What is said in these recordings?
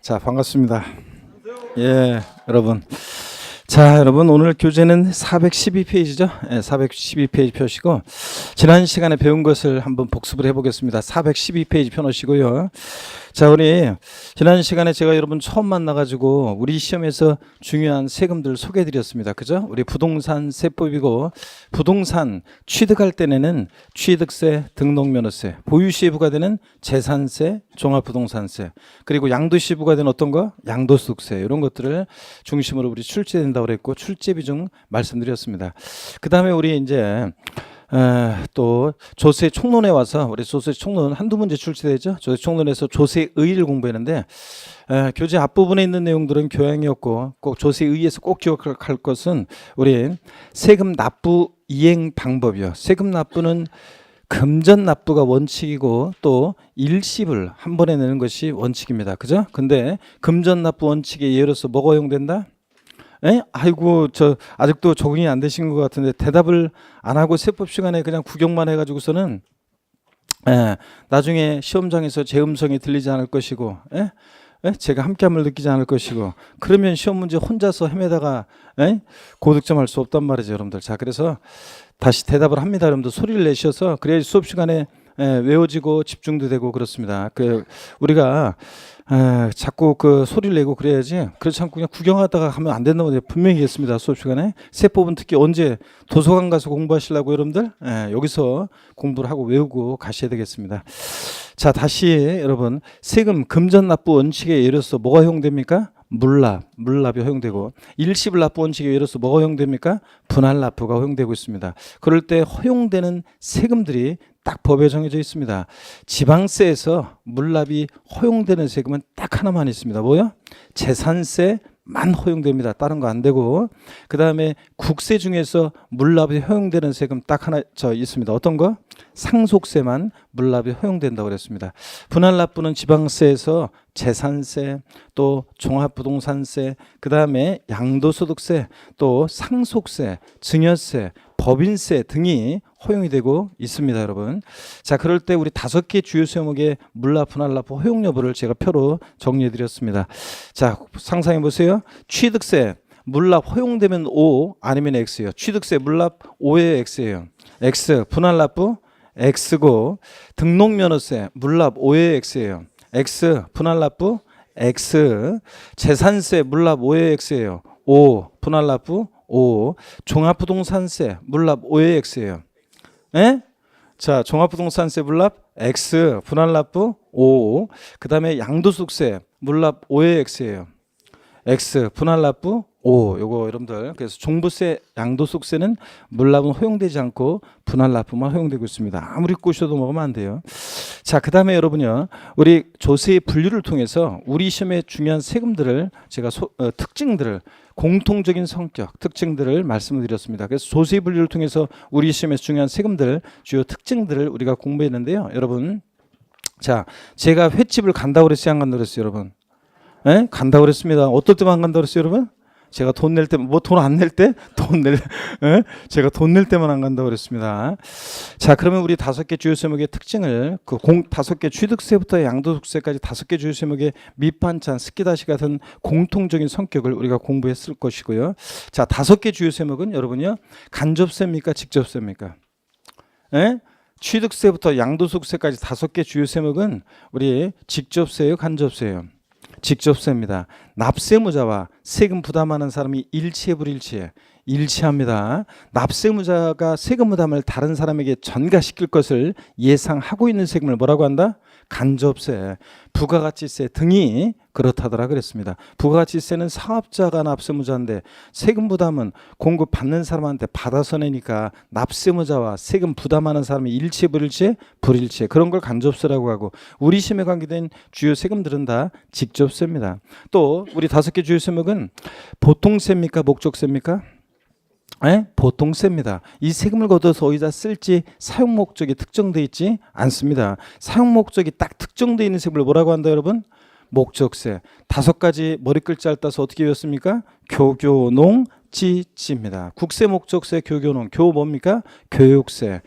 자, 반갑습니다. 예, 여러분. 자, 여러분 오늘 교재는 412페이지죠. 예, 412페이지 펴시고 지난 시간에 배운 것을 한번 복습을 해보겠습니다. 412페이지 펴놓으시고요. 자, 우리 지난 시간에 제가 여러분 처음 만나가지고 우리 시험에서 중요한 세금들 소개해드렸습니다. 그죠? 우리 부동산 세법이고, 부동산 취득할 때는 취득세, 등록면허세, 보유시에 부과되는 재산세, 종합부동산세, 그리고 양도시에 부과되는 어떤 거? 양도소득세, 이런 것들을 중심으로 우리 출제된다고 그랬고, 출제 비중 말씀드렸습니다. 그 다음에 우리 이제 또 조세 총론에 와서 우리 조세 총론 한두 문제 출제되죠. 조세 총론에서 조세의를 공부했는데 교재 앞부분에 있는 내용들은 교양이었고, 꼭 조세의에서 꼭 기억할 것은 우리 세금 납부 이행 방법이요. 세금 납부는 금전 납부가 원칙이고 또 일시불 한 번에 내는 것이 원칙입니다. 그죠? 근데 금전 납부 원칙의 예로서 뭐가 허용된다? 에? 아이고, 저 아직도 적응이 안 되신 것 같은데 대답을 안 하고 세법 시간에 그냥 구경만 해가지고서는 나중에 시험장에서 제 음성이 들리지 않을 것이고, 제가 함께함을 느끼지 않을 것이고, 그러면 시험 문제 혼자서 헤매다가 고득점할 수 없단 말이죠, 여러분들. 자, 그래서 다시 대답을 합니다, 여러분들. 소리를 내셔서 그래야 수업 시간에 외워지고 집중도 되고 그렇습니다. 우리가 자꾸 그 소리를 내고 그래야지, 그렇지 않고 그냥 구경하다가 하면 안 된다고 분명히 했습니다. 수업 시간에. 세법은 특히 언제 도서관 가서 공부하시려고 여러분들, 여기서 공부를 하고 외우고 가셔야 되겠습니다. 자, 다시 여러분, 세금 금전 납부 원칙에 예로서 뭐가 허용됩니까? 물납이 허용되고, 일시불 납부 원칙에 예로서 뭐가 허용됩니까? 분할 납부가 허용되고 있습니다. 그럴 때 허용되는 세금들이 딱 법에 정해져 있습니다. 지방세에서 물납이 허용되는 세금은 딱 하나만 있습니다. 뭐요? 재산세만 허용됩니다. 다른 거 안 되고. 그 다음에 국세 중에서 물납이 허용되는 세금 딱 하나 있습니다. 어떤 거? 상속세만 물납이 허용된다고 그랬습니다. 분할 납부는 지방세에서 재산세, 또 종합부동산세, 그 다음에 양도소득세, 또 상속세, 증여세, 법인세 등이 허용이 되고 있습니다, 여러분. 자, 그럴 때 우리 5개 주요 세목의 물납, 분할 납부 허용 여부를 제가 표로 정리해 드렸습니다. 자, 상상해 보세요. 취득세 물납 허용되면 O 아니면 X예요. 취득세 물납 O에 X예요. X. 분할 납부 X고, 등록면허세 물납 O에 X예요. X. 분할 납부 X. 재산세 물납 O에 X예요. O. 분할 납부 O. 종합부동산세 물납 O에 X예요. 자, 종합부동산세 물납 X. 분할 납부 O. 그 다음에 양도소득세 물납 O에 X예요. X. 분할 납부 O. 요거 여러분들, 그래서 종부세, 양도소득세는 물납은 허용되지 않고 분할 납부만 허용되고 있습니다. 아무리 꼬셔도 먹으면 안 돼요. 자, 그 다음에 여러분요, 우리 조세의 분류를 통해서 우리 시험의 중요한 세금들을 제가 특징들을, 공통적인 성격, 특징들을 말씀을 드렸습니다. 그래서 조세 분류를 통해서 우리 시험에서 중요한 세금들, 주요 특징들을 우리가 공부했는데요. 여러분, 자, 제가 횟집을 간다고 그랬어요, 안 간다고 그랬어요, 여러분? 간다고 그랬습니다. 어떨 때만 안 간다고 그랬어요, 여러분? 제가 돈 낼 때, 뭐 돈 안 낼 때? 제가 돈 낼 때만 안 간다고 그랬습니다. 자, 그러면 우리 5개 주요 세목의 특징을, 5개 취득세부터 양도소득세까지 5개 주요 세목의 밑반찬, 스키다시 같은 공통적인 성격을 우리가 공부했을 것이고요. 자, 5개 주요 세목은 여러분요, 간접세입니까? 직접세입니까? 취득세부터 양도소득세까지 5개 주요 세목은 우리 직접세예요, 간접세예요? 직접세입니다. 납세무자와 세금 부담하는 사람이 일치해 불일치해? 일치합니다. 납세무자가 세금 부담을 다른 사람에게 전가시킬 것을 예상하고 있는 세금을 뭐라고 한다? 간접세, 부가가치세 등이 그렇다더라 그랬습니다. 부가가치세는 사업자가 납세무자인데 세금 부담은 공급받는 사람한테 받아서 내니까 납세무자와 세금 부담하는 사람이 일치해 불일치해? 불일치해. 그런 걸 간접세라고 하고, 우리 시험에 관계된 주요 세금들은 다 직접세입니다. 또 우리 5개 주요 세목은 보통세입니까? 목적세입니까? 보통세입니다. 이 세금을 걷어서 어디다 쓸지 사용 목적이 특정되어 있지 않습니다. 사용 목적이 딱 특정되어 있는 세금을 뭐라고 한다, 여러분? 목적세. 5가지 머리 글자를 따서 어떻게 외웠습니까? 교교농 지치입니다. 국세, 목적세, 교교농. 교 뭡니까? 교육세.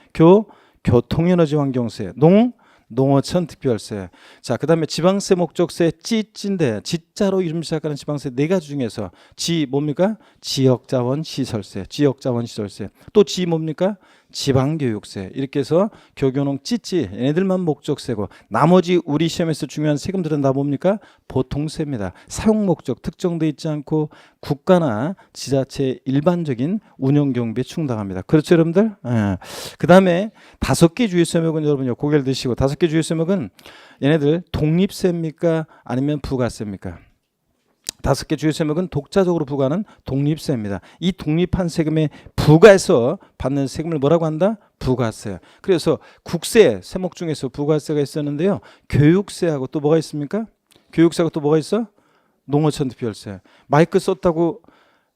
교통에너지 환경세. 농 농어촌 특별세. 자, 그다음에 지방세 목적세 찌인데 지자로 이름 시작하는 지방세 네 가지 중에서 지 뭡니까? 지역자원 시설세. 지역자원 시설세. 또 지 뭡니까? 지방교육세. 이렇게 해서 교교농 찌찌 얘네들만 목적세고 나머지 우리 시험에서 중요한 세금들은 다 뭡니까? 보통세입니다. 사용 목적 특정돼 있지 않고 국가나 지자체 일반적인 운영 경비에 충당합니다. 그렇죠, 여러분들? 예. 그다음에 5개 주요 세목은 여러분 고개를 드시고 5개 주요 세목은 얘네들 독립세입니까? 아니면 부가세입니까? 5개 주요 세목은 독자적으로 부과하는 독립세입니다. 이 독립한 세금에 부과해서 받는 세금을 뭐라고 한다? 부가세. 그래서 국세 세목 중에서 부가세가 있었는데요. 교육세하고 또 뭐가 있습니까? 교육세하고 또 뭐가 있어? 농어촌 특별세. 마이크 썼다고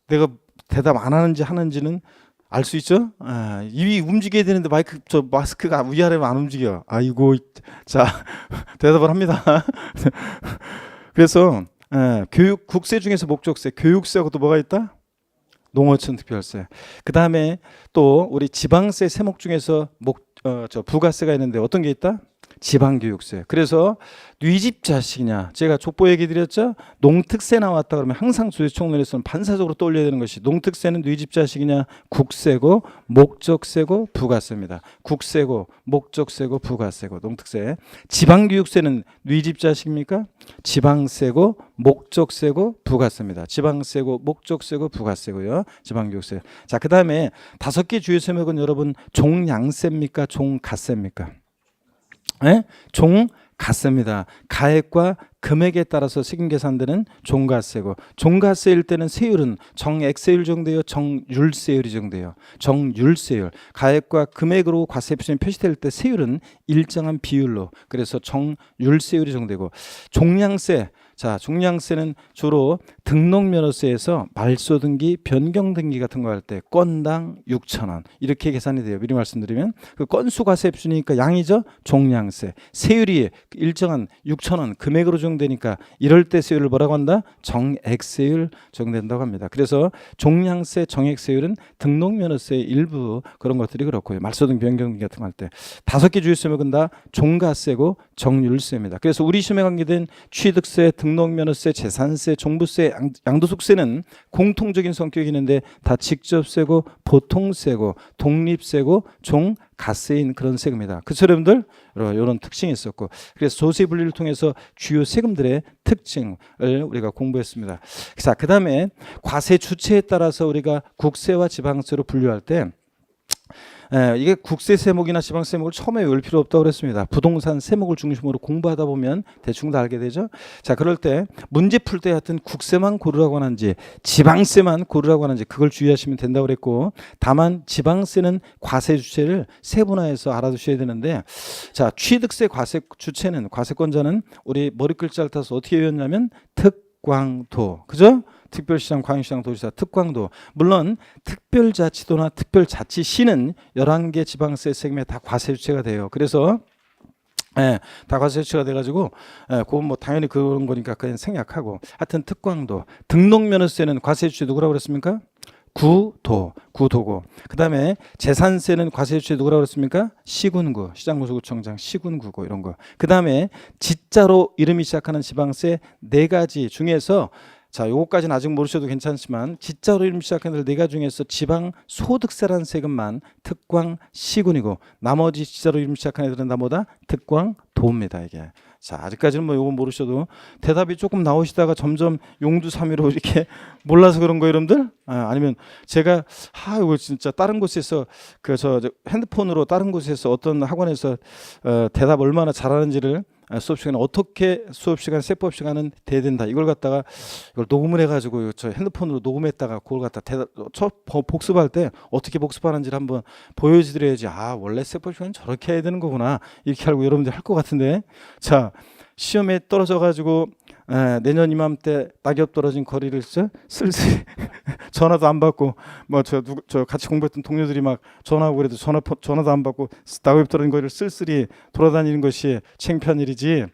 내가 대답 안 하는지 하는지는 알 수 있죠? 아, 입이 움직여야 되는데 마스크가 위아래만 안 움직여. 아이고, 자 대답을 합니다. 그래서 교육 국세 중에서 목적세, 교육세하고 또 뭐가 있다? 농어촌 특별세. 그 다음에 또 우리 지방세 세목 중에서 부가세가 있는데 어떤 게 있다? 지방교육세. 그래서 네 집 자식이냐, 제가 족보 얘기 드렸죠. 농특세 나왔다 그러면 항상 조세총론에서는 반사적으로 떠올려야 되는 것이 농특세는 네 집 자식이냐, 국세고 목적세고 부가세입니다. 국세고 목적세고 부가세고 농특세. 지방교육세는 네 집 자식입니까? 지방세고 목적세고 부가세입니다. 지방세고 목적세고 부가세고요. 지방교육세. 자, 그 다음에 5개 주요 세목은 여러분 종량세입니까? 종가세입니까? 네? 종가세입니다. 가액과 금액에 따라서 세금 계산되는 종가세고, 종가세일 때는 세율은 정액세율 정도예요, 정률세율이 정도예요. 정률세율. 가액과 금액으로 과세 표준이 표시될 때 세율은 일정한 비율로, 그래서 정률세율이 정되고, 종량세. 자, 종량세는 주로 등록면허세에서 말소등기, 변경등기 같은 거 할 때 건당 6,000원 이렇게 계산이 돼요. 미리 말씀드리면 그 건수 과세 표준이니까 양이죠. 종량세. 세율이 일정한 6,000원 금액으로 정되니까 이럴 때 세율을 뭐라고 한다? 정액세율 정된다고 합니다. 그래서 종량세, 정액세율은 등록면허세의 일부 그런 것들이 그렇고요. 말소등기, 변경등기 같은 거 할 때 5개 주요 세목은 다 종가세고 정률세입니다. 그래서 우리 시험에 관계된 취득세, 등록면허세, 재산세, 종부세, 양도소득세는 공통적인 성격이 있는데 다 직접세고 보통세고 독립세고 종가세인 그런 세금이다. 그렇죠, 여러분들? 이런 특징이 있었고, 그래서 조세 분리를 통해서 주요 세금들의 특징을 우리가 공부했습니다. 자, 그 다음에 과세 주체에 따라서 우리가 국세와 지방세로 분류할 때 이게 국세 세목이나 지방세 세목을 처음에 외울 필요 없다고 그랬습니다. 부동산 세목을 중심으로 공부하다 보면 대충 다 알게 되죠. 자, 그럴 때 문제 풀 때 하여튼 국세만 고르라고 하는지 지방세만 고르라고 하는지 그걸 주의하시면 된다고 그랬고, 다만 지방세는 과세 주체를 세분화해서 알아두셔야 되는데, 자, 취득세 과세 주체는, 과세권자는 우리 머리 글자를 타서 어떻게 외웠냐면 특광도. 그죠? 특별시장, 광역시장, 도지사, 특광도. 물론 특별자치도나 특별자치시는 11개 지방세 세금에 다 과세 주체가 돼요. 그래서 다 과세 주체가 돼가지고 그건 뭐 당연히 그런 거니까 그냥 생략하고, 하여튼 특광도. 등록면허세는 과세 주체 누구라고 그랬습니까? 구도고. 그 다음에 재산세는 과세 주체 누구라고 그랬습니까? 시군구, 시장군수구청장, 시군구고 이런 거. 그 다음에 지자로 이름이 시작하는 지방세 4가지 중에서, 자, 요거까지는 아직 모르셔도 괜찮지만 지자로 이름 시작하는 4가지 중에서 지방 소득세라는 세금만 특광 시군이고, 나머지 지자로 이름 시작하는 애들은 다 뭐다? 특광 도입니다, 이게. 자, 아직까지는 뭐 요거 모르셔도 대답이 조금 나오시다가 점점 용두사미로 이렇게 몰라서 그런 거예요, 여러분들? 아니면 제가 이거 진짜 다른 곳에서 저 핸드폰으로 다른 곳에서 어떤 학원에서 대답 얼마나 잘하는지를 수업 시간에 어떻게 수업 시간, 세법 시간은 돼야 된다. 이걸 갖다가 이걸 녹음을 해가지고 저 핸드폰으로 녹음했다가 그걸 갖다 복습할 때 어떻게 복습하는지를 한번 보여드려야지. 원래 세법 시간 저렇게 해야 되는 거구나. 이렇게 알고 여러분들 할 것 같은데, 자, 시험에 떨어져가지고 내년 이맘때 낙엽 떨어진 거리를 쓸쓸히 전화도 안 받고, 뭐 저 같이 공부했던 동료들이 막 전화하고 그래도 전화도 안 받고 낙엽 떨어진 거리를 쓸쓸히 돌아다니는 것이 창피한 일이지.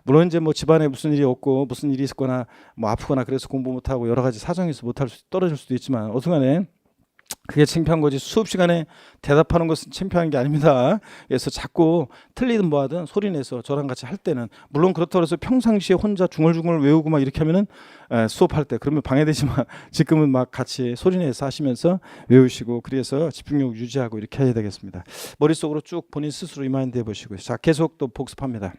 물론 이제 뭐 집안에 무슨 일이 없고 무슨 일이 있거나 뭐 아프거나 그래서 공부 못하고 여러 가지 사정이 있어 떨어질 수도 있지만, 어쨌간에 그게 창피한 거지. 수업 시간에 대답하는 것은 창피한 게 아닙니다. 그래서 자꾸 틀리든 뭐하든 소리내서 저랑 같이 할 때는, 물론 그렇다고 해서 평상시에 혼자 중얼중얼 외우고 막 이렇게 하면은 수업할 때 그러면 방해되지만, 지금은 막 같이 소리내서 하시면서 외우시고, 그래서 집중력 유지하고 이렇게 해야 되겠습니다. 머릿속으로 쭉 본인 스스로 리마인드 해보시고요. 자, 계속 또 복습합니다.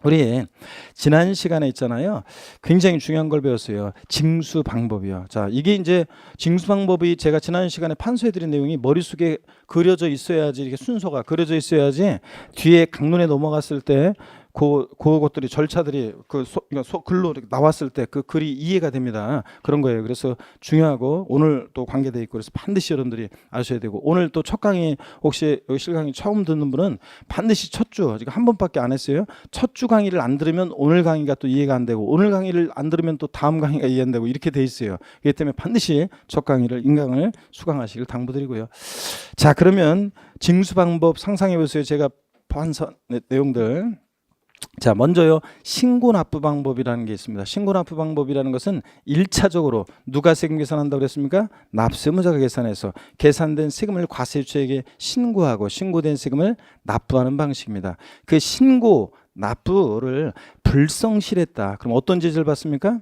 우리 지난 시간에 있잖아요. 굉장히 중요한 걸 배웠어요. 징수 방법이요. 자, 이게 이제 징수 방법이 제가 지난 시간에 판소해드린 내용이 머릿속에 그려져 있어야지, 이렇게 순서가 그려져 있어야지 뒤에 강론에 넘어갔을 때 그것들이 절차들이 글로 이렇게 나왔을 때 그 글이 이해가 됩니다. 그런 거예요. 그래서 중요하고, 오늘 또 관계돼 있고, 그래서 반드시 여러분들이 아셔야 되고, 오늘 또 첫 강의, 혹시 여기 실강의 처음 듣는 분은 반드시 첫 주, 지금 한 번밖에 안 했어요. 첫 주 강의를 안 들으면 오늘 강의가 또 이해가 안 되고, 오늘 강의를 안 들으면 또 다음 강의가 이해 안 되고, 이렇게 돼 있어요. 그렇기 때문에 반드시 첫 강의를, 인강을 수강하시길 당부드리고요. 자, 그러면 징수 방법 상상해 보세요. 제가 판서 내용들. 자, 먼저요, 신고납부 방법이라는 게 있습니다. 신고납부 방법이라는 것은 1차적으로 누가 세금 계산한다고 그랬습니까? 납세무자가 계산해서 계산된 세금을 과세주에게 신고하고 신고된 세금을 납부하는 방식입니다. 그 신고 납부를 불성실했다. 그럼 어떤 죄를 받습니까?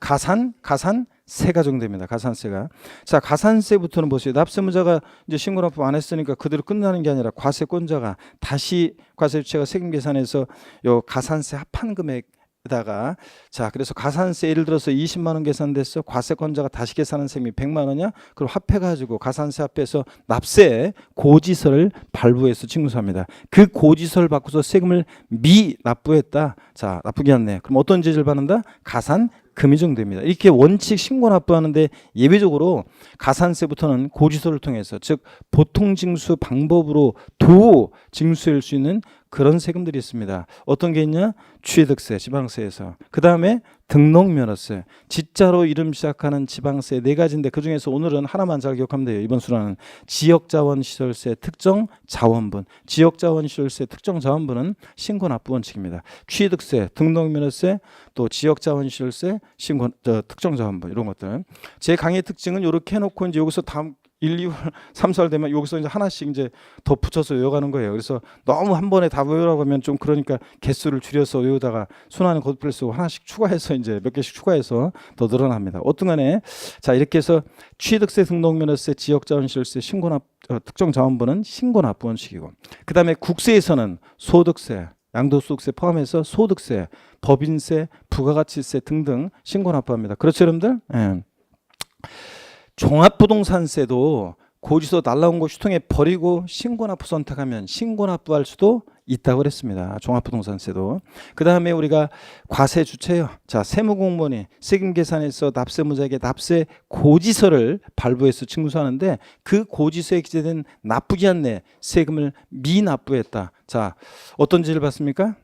가산세가 적용됩니다. 가산세가. 자, 가산세부터는 보세요. 납세무자가 이제 신고납부 안 했으니까 그대로 끝나는 게 아니라 과세권자가 다시 과세주체가 세금 계산해서 요 가산세 합한 금액에다가, 자, 그래서 가산세 예를 들어서 20만 원 계산됐어. 과세권자가 다시 계산한 세금이 100만 원이야. 그럼 합해가지고 가산세 합해서 납세 고지서를 발부해서 징수합니다. 그 고지서를 받고서 세금을 미납부했다. 자, 나쁘게 않네. 그럼 어떤 죄를 받는다? 가산금이 적용됩니다. 이렇게 원칙 신고 납부하는데 예외적으로 가산세부터는 고지서를 통해서, 즉 보통징수 방법으로 도 징수할 수 있는 그런 세금들이 있습니다. 어떤 게 있냐? 취득세, 지방세에서. 그 다음에 등록면허세, 지자로 이름 시작하는 지방세 4가지인데 그중에서 오늘은 하나만 잘 기억하면 돼요. 이번 순환은 지역자원시설세 특정자원분. 지역자원시설세 특정자원분은 신고납부 원칙입니다. 취득세, 등록면허세, 또 지역자원시설세, 특정자원분, 이런 것들. 제 강의 특징은 이렇게 해놓고 이제 여기서 다음 1, 2월, 3, 4월 되면 여기서 이제 하나씩 이제 더 붙여서 외워가는 거예요. 그래서 너무 한 번에 다 외우라고 하면 좀 그러니까 개수를 줄여서 외우다가 순환은 거듭을 쓰고 하나씩 추가해서 이제 몇 개씩 추가해서 더 늘어납니다. 어떤 간에, 자, 이렇게 해서 취득세, 등록면허세, 지역자원시설세, 신고납 특정자원분은 신고납부 원칙이고, 그 다음에 국세에서는 소득세, 양도소득세 포함해서 소득세, 법인세, 부가가치세 등등 신고납부합니다. 그렇죠, 여러분들? 예. 종합부동산세도 고지서 날라온 거 휴통에 버리고 신고납부 선택하면 신고납부할 수도 있다고 그랬습니다. 종합부동산세도. 그 다음에 우리가 과세주체요. 자, 세무공무원이 세금 계산해서 납세무자에게 납세 고지서를 발부해서 징수하는데 그 고지서에 기재된 나쁘지 않네 세금을 미납부했다. 자, 어떤 죄를 받습니까?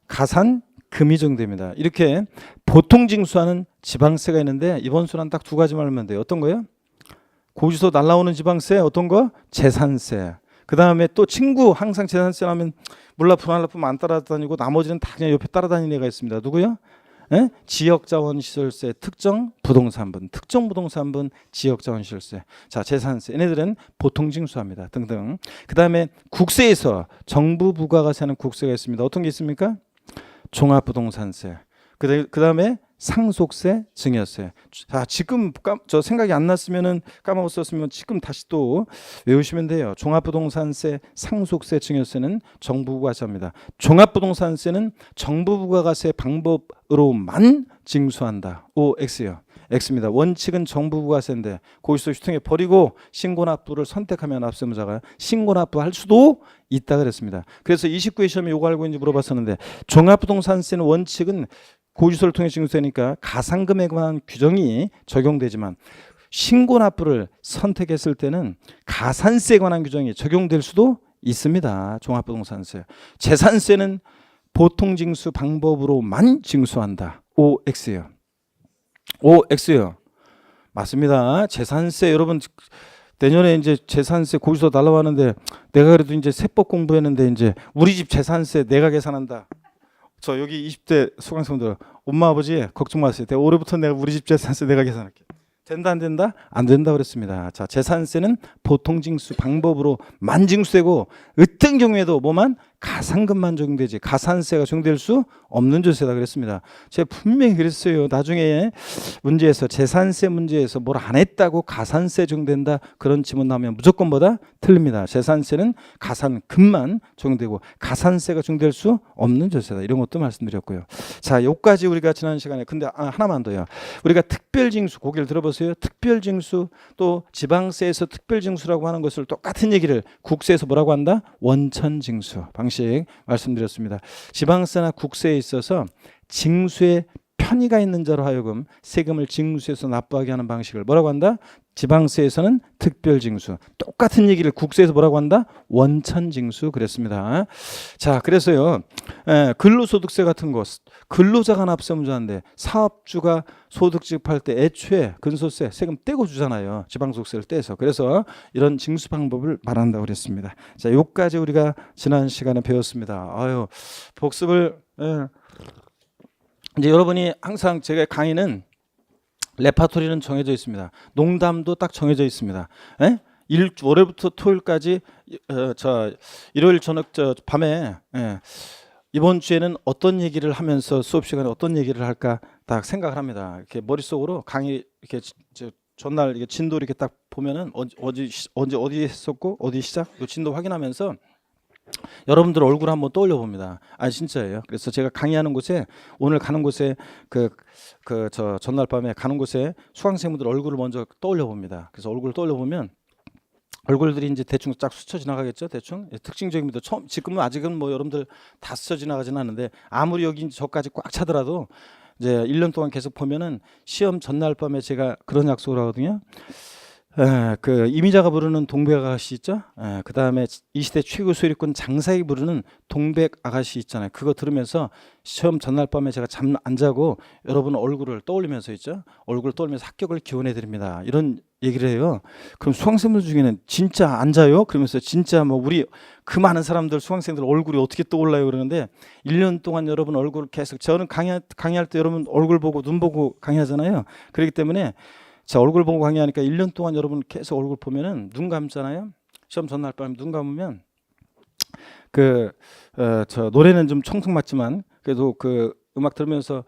가산금이 적용됩니다. 이렇게 보통 징수하는 지방세가 있는데 이번 순환 딱 2가지만 알면 돼요. 어떤 거요? 고지서 날라오는 지방세, 어떤 거? 재산세. 그 다음에 또 친구 항상 재산세 하면 몰라 불안하면 안 따라다니고 나머지는 다 그냥 옆에 따라다니는 애가 있습니다. 누구요? 예? 지역자원시설세, 특정부동산분, 특정부동산분, 지역자원시설세. 자, 재산세. 얘네들은 보통 징수합니다. 등등. 그 다음에 국세에서 정부 부과가세하는 국세가 있습니다. 어떤 게 있습니까? 종합부동산세. 그 다음에 상속세, 증여세. 자, 지금 저 생각이 안 났으면은 까먹었었으면 지금 다시 또 외우시면 돼요. 종합부동산세, 상속세, 증여세는 정부 부과세입니다. 종합부동산세는 정부 부과가세 방법으로만 징수한다. OX요. X입니다. 원칙은 정부 부과세인데 고지서 휴통에 버리고 신고납부를 선택하면 납세무자가 신고납부할 수도 있다 그랬습니다. 그래서 29회 시험에 요거 알고 있는지 물어봤었는데, 종합부동산세는 원칙은 고지서를 통해 징수되니까 가산금에 관한 규정이 적용되지만 신고납부를 선택했을 때는 가산세에 관한 규정이 적용될 수도 있습니다. 종합부동산세. 재산세는 보통징수 방법으로만 징수한다. OX예요. OX예요. 맞습니다. 재산세 여러분 내년에 이제 재산세 고지서 날라왔는데 내가 그래도 이제 세법 공부했는데 이제 우리 집 재산세 내가 계산한다. 저 여기 20대 수강생들 엄마 아버지 걱정 마세요. 올해부터 내가 우리 집 재산세 내가 계산할게. 된다 안 된다? 안 된다 그랬습니다. 자, 재산세는 보통징수 방법으로 만징수되고 어떤 경우에도 뭐만 가상금만 적용되지 가산세가 적용될 수 없는 조세다 그랬습니다. 제가 분명히 그랬어요. 나중에 문제에서 재산세 문제에서 뭘 안 했다고 가산세 적용된다 그런 지문 나오면 무조건 뭐다? 틀립니다. 재산세는 가산금만 적용되고 가산세가 적용될 수 없는 조세다. 이런 것도 말씀드렸고요. 자, 여기까지 우리가 지난 시간에 근데 하나만 더요. 우리가 특별징수 고개를 들어보세요. 특별징수 또 지방세에서 특별징수라고 하는 것을 똑같은 얘기를 국세에서 뭐라고 한다? 원천징수 방식 말씀드렸습니다. 지방세나 국세에 있어서 징수에 편의가 있는 자로 하여금 세금을 징수해서 납부하게 하는 방식을 뭐라고 한다? 지방세에서는 특별징수. 똑같은 얘기를 국세에서 뭐라고 한다? 원천징수 그랬습니다. 자, 그래서요. 근로소득세 같은 것 근로자가 납세 문제인데 사업주가 소득 지급할 때 애초에 근소세 세금 떼고 주잖아요. 지방소득세를 떼서. 그래서 이런 징수 방법을 말한다고 그랬습니다. 자, 요까지 우리가 지난 시간에 배웠습니다. 아유, 복습을 이제 여러분이 항상 제가 강의는 레파토리는 정해져 있습니다. 농담도 딱 정해져 있습니다. 월요일부터 토요일까지 일요일 저녁 밤에 이번 주에는 어떤 얘기를 하면서 수업 시간에 어떤 얘기를 할까 딱 생각을 합니다. 이렇게 머릿속으로 강의 이렇게 전날 이렇게 진도 이렇게 딱 보면은 어디 했었고 어디 시작 그 진도 확인하면서 여러분들 얼굴 한번 떠올려 봅니다. 진짜예요. 그래서 제가 강의하는 곳에 오늘 가는 곳에 저 전날 밤에 가는 곳에 수강생분들 얼굴을 먼저 떠올려 봅니다. 그래서 얼굴을 떠올려 보면 얼굴들이 이제 대충 쫙 스쳐 지나가겠죠. 대충 특징적입니다. 지금은 아직은 뭐 여러분들 다 스쳐 지나가지는 않는데 아무리 여기 저까지 꽉 차더라도 이제 1년 동안 계속 보면은 시험 전날 밤에 제가 그런 약속을 하거든요. 그 이미자가 부르는 동백 아가씨 있죠? 그 다음에 이 시대 최고 소리꾼 장사익이 부르는 동백 아가씨 있잖아요. 그거 들으면서 시험 전날 밤에 제가 잠 안 자고 여러분 얼굴을 떠올리면서 있죠? 얼굴을 떠올리면서 합격을 기원해 드립니다. 이런 얘기를 해요. 그럼 수강생들 중에는 진짜 안 자요? 그러면서 진짜 뭐 우리 그 많은 사람들 수강생들 얼굴이 어떻게 떠올라요? 그러는데 1년 동안 여러분 얼굴 계속 저는 강의할 때 여러분 얼굴 보고 눈 보고 강의하잖아요. 그렇기 때문에 자, 얼굴 보고 강의하니까 1년 동안 여러분 계속 얼굴 보면은 눈 감잖아요. 시험 전날 밤에 눈 감으면 저 노래는 좀 청승맞지만 그래도 그 음악 들으면서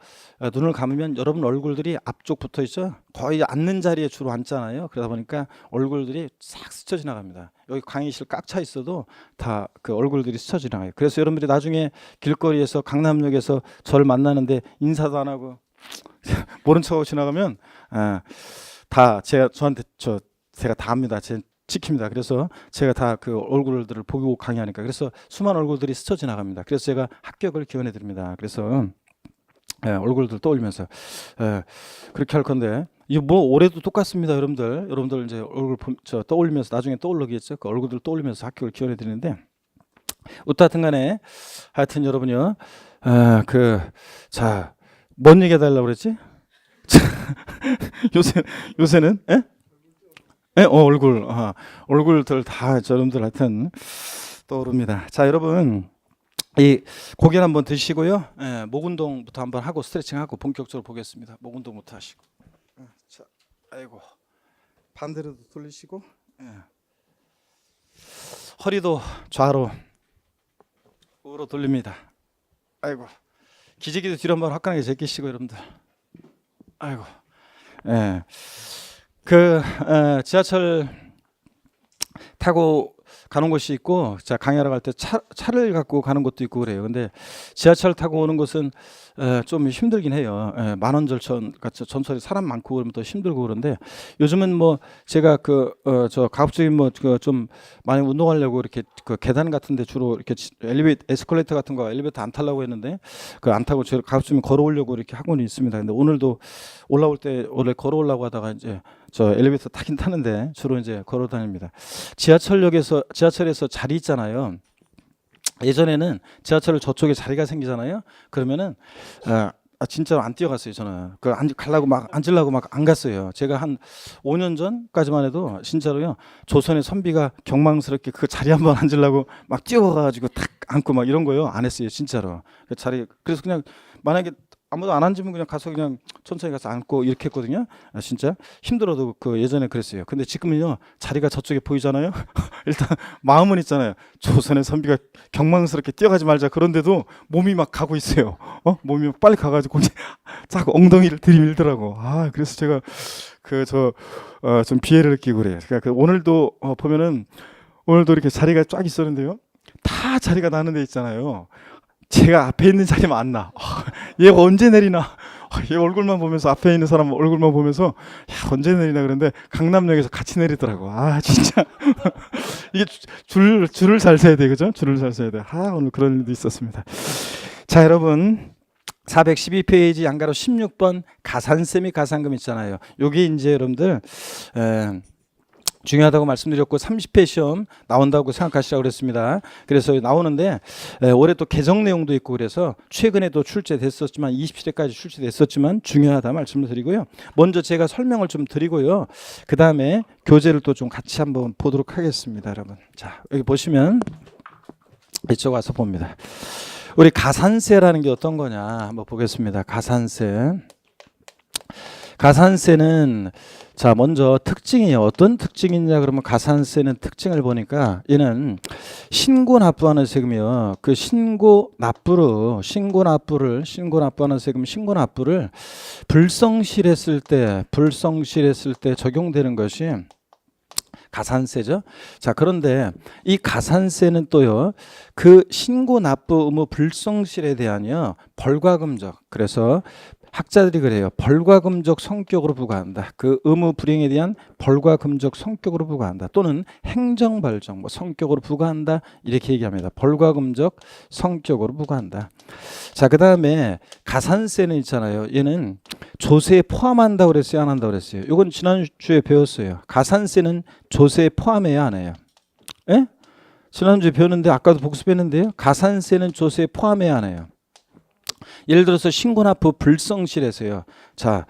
눈을 감으면 여러분 얼굴들이 앞쪽 붙어 있죠. 거의 앉는 자리에 주로 앉잖아요. 그러다 보니까 얼굴들이 싹 스쳐 지나갑니다. 여기 강의실 꽉 차 있어도 다 그 얼굴들이 스쳐 지나가요. 그래서 여러분들이 나중에 길거리에서 강남역에서 저를 만나는데 인사도 안 하고 모른 척하고 지나가면 다 제가 다 합니다. 찍힙니다. 그래서 제가 다 그 얼굴들을 보고 강의하니까 그래서 수많은 얼굴들이 스쳐 지나갑니다. 그래서 제가 합격을 기원해 드립니다. 그래서 얼굴들 떠올리면서 그렇게 할 건데 이 뭐 올해도 똑같습니다. 여러분들 이제 얼굴 떠올리면서 나중에 떠올르겠죠. 그 얼굴들 떠올리면서 합격을 기원해 드리는데 어떻든 간에 하여튼 여러분요 뭔 얘기 해달라고 그랬지? 요새는 얼굴들 다 여러분들 하여튼 떠오릅니다. 자, 여러분 이 고개 한번 드시고요. 목 운동부터 한번 하고 스트레칭하고 본격적으로 보겠습니다. 목 운동부터 하시고. 자, 아이고 반대로도 돌리시고 허리도 좌로 우로 돌립니다. 아이고 기지개도 뒤로 한번 화끈하게 제끼시고 여러분들. 아이고, 지하철 타고 가는 곳이 있고, 자 강의하러 갈 때 차를 갖고 가는 곳도 있고 그래요. 근데 지하철 타고 오는 곳은 좀 힘들긴 해요. 만원 전철이 사람 많고 그러면 또 힘들고 그런데 요즘은 뭐 제가 저 가급적인 좀 많이 운동하려고 이렇게 그 계단 같은데 주로 이렇게 에스컬레이터 같은 거 엘리베이터 안 타려고 했는데 안 타고 제가 가급적이면 걸어오려고 이렇게 하고는 있습니다. 근데 오늘도 올라올 때 원래 걸어오려고 하다가 이제 저 엘리베이터 타긴 타는데 주로 이제 걸어 다닙니다. 지하철에서 자리 있잖아요. 예전에는 지하철 저쪽에 자리가 생기잖아요. 그러면은 진짜로 안 뛰어갔어요. 저는 가려고 막 앉으려고 막 안 갔어요. 제가 한 5년 전까지만 해도 진짜로요. 조선의 선비가 경망스럽게 그 자리 한번 앉으려고 막 뛰어가가지고 탁 앉고 막 이런 거요 안 했어요. 진짜로 그 자리 그래서 그냥 만약에 아무도 안 앉으면 그냥 가서 그냥 천천히 가서 앉고 이렇게 했거든요. 진짜 힘들어도 그 예전에 그랬어요. 근데 지금은요 자리가 저쪽에 보이잖아요. 일단 마음은 있잖아요. 조선의 선비가 경망스럽게 뛰어가지 말자 그런데도 몸이 막 가고 있어요. 몸이 막 빨리 가가지고 쫙 엉덩이를 들이밀더라고. 그래서 제가 좀 비애를 느끼고 그래요. 그러니까 오늘도 보면은 오늘도 이렇게 자리가 쫙 있었는데요. 다 자리가 나는 데 있잖아요. 제가 앞에 있는 자리만 안 나. 얘가 언제 내리나. 얘 얼굴만 보면서 앞에 있는 사람 얼굴만 보면서 야, 언제 내리나 그런데 강남역에서 같이 내리더라고. 진짜 이게 줄을 잘 서야 돼, 그죠? 줄을 잘 서야 돼. 오늘 그런 일도 있었습니다. 자, 여러분 412페이지 양가로 16번 가산세 및 가산금 있잖아요. 여기 이제 여러분들 중요하다고 말씀드렸고 30회 시험 나온다고 생각하시라고 그랬습니다. 그래서 나오는데 올해 또 개정 내용도 있고 그래서 최근에도 출제됐었지만 27회까지 출제됐었지만 중요하다 말씀을 드리고요. 먼저 제가 설명을 좀 드리고요. 그 다음에 교재를 또 좀 같이 한번 보도록 하겠습니다. 여러분. 자, 여기 보시면 이쪽 와서 봅니다. 우리 가산세라는 게 어떤 거냐 한번 보겠습니다. 가산세는 자 먼저 특징이 어떤 특징이냐 그러면 가산세는 특징을 보니까 얘는 신고 납부하는 세금이요. 그 신고 납부하는 세금 신고 납부를 불성실했을 때 적용되는 것이 가산세죠. 자, 그런데 이 가산세는 또요, 그 신고 납부 의무 불성실에 대한요, 벌과금적. 그래서 학자들이 그래요. 벌과금적 성격으로 부과한다. 그 의무 불이행에 대한 벌과금적 성격으로 부과한다. 또는 행정벌정, 성격으로 부과한다. 이렇게 얘기합니다. 벌과금적 성격으로 부과한다. 자, 그 다음에 가산세는 있잖아요. 얘는 조세에 포함한다고 그랬어요? 안 한다고 그랬어요? 이건 지난주에 배웠어요. 가산세는 조세에 포함해야 안 해요? 예? 지난주에 배웠는데 아까도 복습했는데요. 가산세는 조세에 포함해야 안 해요? 예를 들어서 신고납부 불성실해서요. 자,